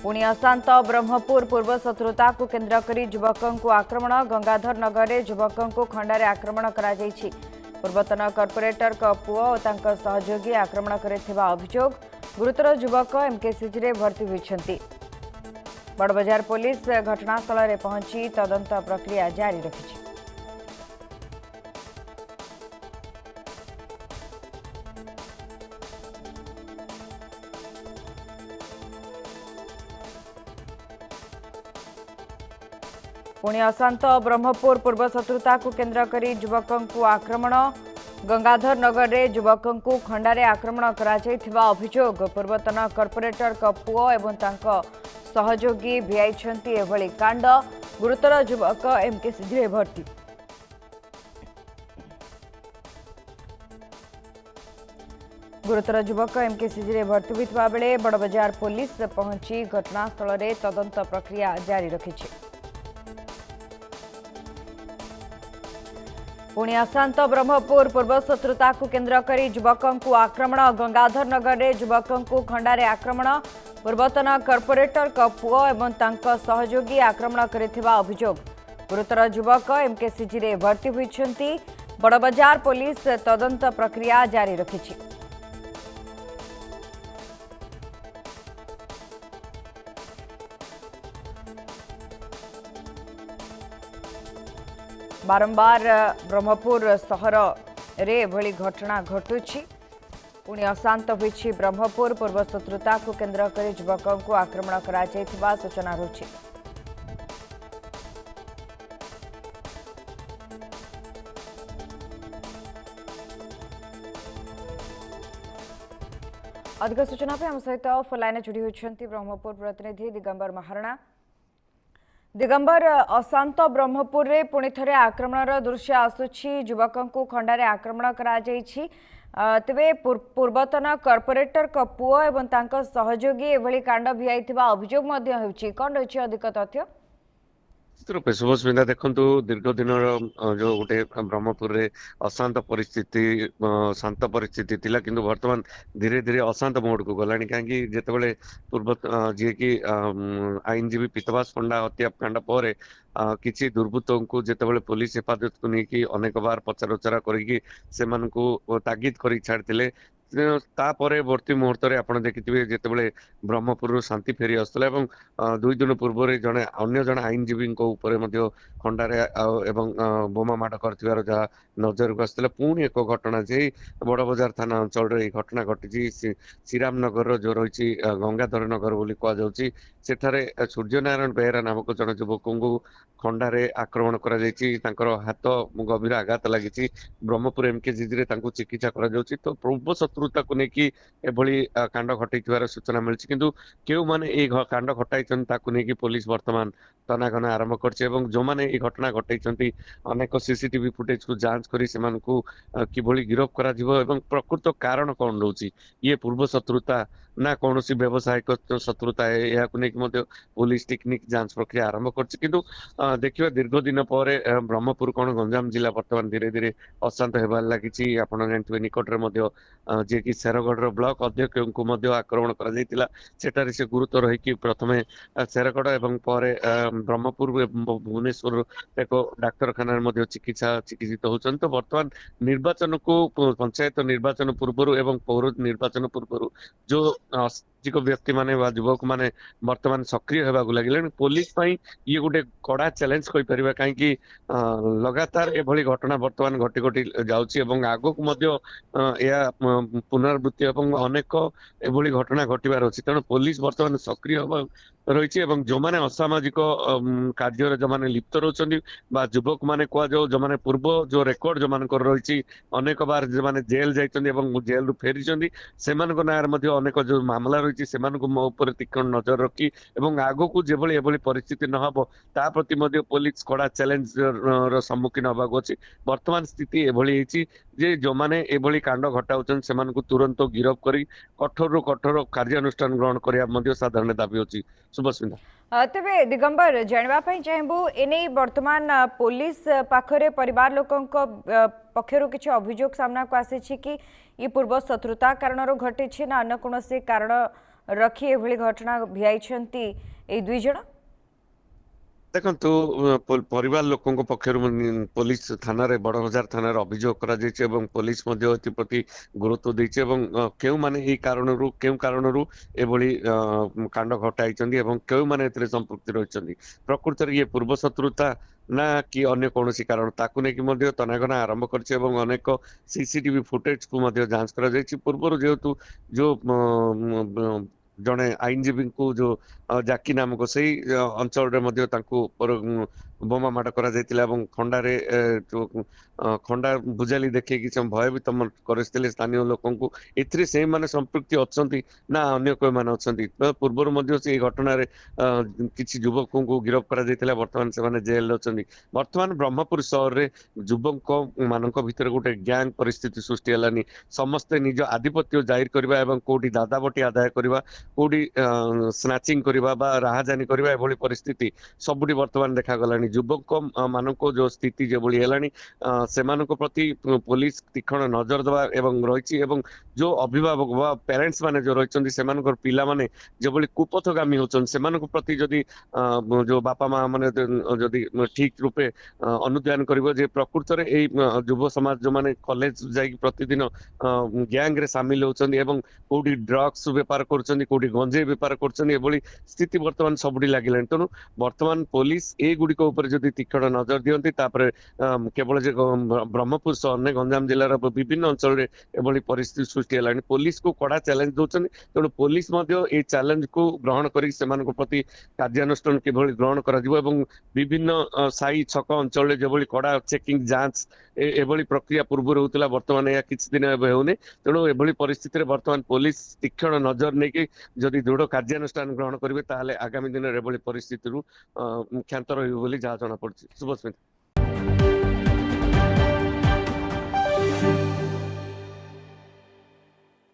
पुणी अशांत ब्रह्मपुर पूर्व शत्रुता को केन्द्र कर युवकों को आक्रमण गंगाधर नगर में युवकों को खंडारे आक्रमण कर पूर्वतन कॉर्पोरेटर का पुओ और तांका सहयोगी आक्रमण करथिबा अभियोग गुरुतर युवक एमकेसीजी भर्ती होती। बड़बजार पुलिस घटनास्थल में पहुंची तदंत प्रक्रिया जारी रखी। पुणी अशांत ब्रह्मपुर पूर्व शत्रुता को केन्द्र कर युवकों को आक्रमण गंगाधर नगर में युवकों को खंडारे आक्रमण कर अभियोग पूर्वतन कॉर्पोरेटर का पुओ एवं तांको सहयोगी भिआई एभली कांड गुरुतर युवक एमकेसीजी भर्ती। गुरुतर युवक एमकेसीजी भर्ती होता बेले बड़बजार पुलिस पहुंची घटनास्थल में तदंत प्रक्रिया जारी रखी। पुणी अशांत ब्रह्मपुर पूर्व शत्रुता को केन्द्र कर युवकों को आक्रमण गंगाधर नगर में युवकों को खंडारे आक्रमण पूर्वतन कॉर्पोरेटर का पुओ एवं तांको सहयोगी आक्रमण करथिबा अभियोग गुरुतर युवक एमकेसीजी भर्ती होती। बड़बजार पुलिस तदंत प्रक्रिया जारी रखी। बारंबार ब्रह्मपुर सहर रे एभली घटना घटुछि। पुणी अशांत होइछि ब्रह्मपुर पूर्व शत्रुता को केन्द्र कर युवकों को आक्रमण करा जायथिबा सूचना रहुछि। अधिक सूचना पे हम सहित फोन लाइन जोड़ी होइछन्ति ब्रह्मपुर प्रतिनिधि दिगंबर महाराणा। दिगंबर अशांत ब्रह्मपुर रे पुणी थरे आक्रमणर दृश्य आसुछि युवकों को खंडारे आक्रमण करा जायछि। तेबे पूर्वतन कॉर्पोरेटर का पुओ एवं तांको सहयोगी एभली कांड भिआइथिबा अभियोग मध्य हेउछि। कोन रहिछि अधिक तथ्य? सुभस्मिता देखु दीर्घ दिन जो गोटे ब्रह्मपुर रे अशांत परिस्थिति शांत परिस्थिति थिला किंतु वर्तमान धीरे धीरे अशांत मोड को गलानी कहीं जितेबाला पूर्व जी की आईनजीवी पीतवास पंडा हत्याकांड पर किसी दुर्बृत्तों को जितेबाला पुलिस हेफाजत को लेकिन अनेक बार पचराउचरा करके तागिद कर छाड़ी तापरवर्ती मुहूर्त में आपड़ देखिए जितेबाला ब्रह्मपुर शांति फेरी आसला और 2 दिन पूर्व जड़े अन्य जन आईनजीवी खंडारे बोमा माड़ कर जहाँ नजर को आसला। पुणी एक घटना जे बड़बजार थाना अंचल घटना घटी श्रीराम नगर जो रही गंगाधर नगर बोली कहुच्छी सेठारे सूर्यनारायण बेहरा नामक जन युवकों को खंडारे आक्रमण कर हाथ गभीर आघात लगी। ब्रह्मपुर एमकेसीजी चिकित्सा कर तो पूर्व शत्रुता को लेकिन एभली कांड घटाई सूचना मिली किंतु क्यों माने ये कांड घटाई पुलिस वर्तमान तनाघना आरंभ कर जो मैंने ये घटना घटाई अनेक सीसीटीवी फुटेज को जांच कर किभली गिरफ कर प्रकृत कारण कौन रोचे ये पूर्व शत्रुता ना कौन सी व्यवसायिक शत्रुता है यह पुलिस टेक्निक जांच प्रक्रिया आरंभ कर देखिए दीर्घ दिन पर ब्रह्मपुर कौन गंजाम जिला बर्तमान धीरे धीरे अशांत होबार लगी। आप जानते निकट में जी कि शेरगढ़ ब्लॉक अध्यक्ष को आक्रमण कर से गुरुतर होगी प्रथम शेरगढ़ एवं पर ब्रह्मपुर भुवनेश्वर एक डाक्तखाना चिकित्सित होती। तो बर्तमान निर्वाचन को पंचायत निर्वाचन पूर्व एवं पौर निर्वाचन पूर्व जो सामाजिक व्यक्ति माने युवक माने वर्तमान सक्रिय होगा लगे पुलिस ये गोटे कड़ा चैलेंज कहीपर कहीं लगातार एभली घटना वर्तमान घटी घटी जाऊँगी आग को पुनरावृत्ति अनेक एभली घटना घटबार अच्छी तेणु पुलिस वर्तमान सक्रिय रही जो मैंने असामाजिक कार्य जो मैंने लिप्त रोचंदी युवक मैंने कह जाओ जो मैंने पूर्व जो रेकर्ड जो मान रही अनेक बार जो मैंने जेल जाइछन्ती जेल फेरी से अनेक जो मामला रही से तीक्ष्ण नजर रखी आग को जेभली एभली परिस्थिति न हो ता प्रति पुलिस कड़ा चैलेंज सम्मुखीन होगा अच्छी। वर्तमान स्थिति एभली जे जो मैंने एभली कांड घटाऊँ से तुरंत गिरफ कर कठोर रु कठोर कार्यानुष्ठान ग्रहण करने साधारण दाबी अच्छी। सुभस्मिता तेबे दिगंबर जानवाई चाहबू एने वर्तमान पुलिस पाखरे परिवार लोकों पक्षर किसी अभियोग सामना को आसी कि ये पूर्व शत्रुता कारण घटी ना अन्य कौन कारण रखी एभली घटना भिआइछन्ति ए दुई जण। देखंतु परिवार लोकों पक्षर पुलिस थाना रे बड़ बजार थाना रे अभियोग करा जायछि एवं पुलिस मध्ये एप्रति गुरुत्व देछि एवं केउ माने एई कारणरू केउ कारणरू एभली कांड घटाइछन्ति एवं केउ माने एतरे संपृक्ति रहिछन्ति प्रकृत रे ये पूर्व शत्रुता ना कि अन्य कोनोसी कारण ताकु नेकि मध्ये तनागना आरंभ करछि एवं अनेक सीसीटीवी फुटेज को मध्ये जांच करा जायछि पूर्वरु जेहेतु जो जड़े आईनजीवी को जो जाकी नामक से अंचल बोमा माड़ कर खंडारे जो खंडा बुझाली देखे भयभीत कर स्थानीय लोक से माने संपृक्ति अच्छी ना अन्य कोई माने अच्छी पूर्व से घटना किसी युवक को गिरफ्त कर बर्तमान से जेल अच्छा बर्तमान ब्रह्मपुर सहर रे युवक मान भीतर गोटे गैंग परिस्थिति सृष्टि है समस्ते निज आधिपत्य जाहिर करवा एवं कोटी दादा बटी आदाय करवा कोडी स्नाचिंग करवा बा राहाजानी करवा एभली परिस्थिति सबुठी वर्तमान देखा गलानी युवक मानको जो स्थिति जेभली हेलानी सेमानक प्रति पुलिस तीक्ष्ण नजर देवा एवं रही एवं जो अभिभावक बा पेरेंट्स माने जो रही सेमानकर पिला माने जेभली कुपथगामी होचन सेमानक प्रति जदि जो बापा माँ माने जदि ठीक रूपे अनुध्यान करिवो जे प्रकृत रे एई युव समाज जो माने कॉलेज जाई प्रतिदिन गैंग रे शामिल होचन एवं कोडी ड्रग्स व्यापार करचंदी कोडी गंजे व्यापार करचंदी एभली स्थिति वर्तमान सबुठी लागिलानी तेणु वर्तमान पुलिस ए गुडी को ऊपर जदि तीक्ष्ण नजर दियंती तापरे केवल जे ब्रह्मपुर सहर ने गंजाम जिल्लार विभिन्न अंचल रे एभली परिस्थिति सृष्टि हेलानी पुलिस को कड़ा चैलेंज दोचंदी तेणु पुलिस मध्य ए चैलेंज को ग्रहण करी सेमानक प्रति कार्यानुष्ठान किभली ग्रहण करा जिवो एवं विभिन्न साई छक अंचल रे जेभली कड़ा चेकिंग जांच एभली प्रक्रिया पूर्व होता वर्तमान या किछि दिन एबे होने तेणु एभली परिस्थिति रे वर्तमान पुलिस तीक्ष्ण नजर नेकी जदि दृढ़ कार्यानुष्ठान ग्रहण करेंगे ताहले आगामी दिन एभली परिस्थिति क्षांत रही जहाँ जना पड़ी शुभस्मिता।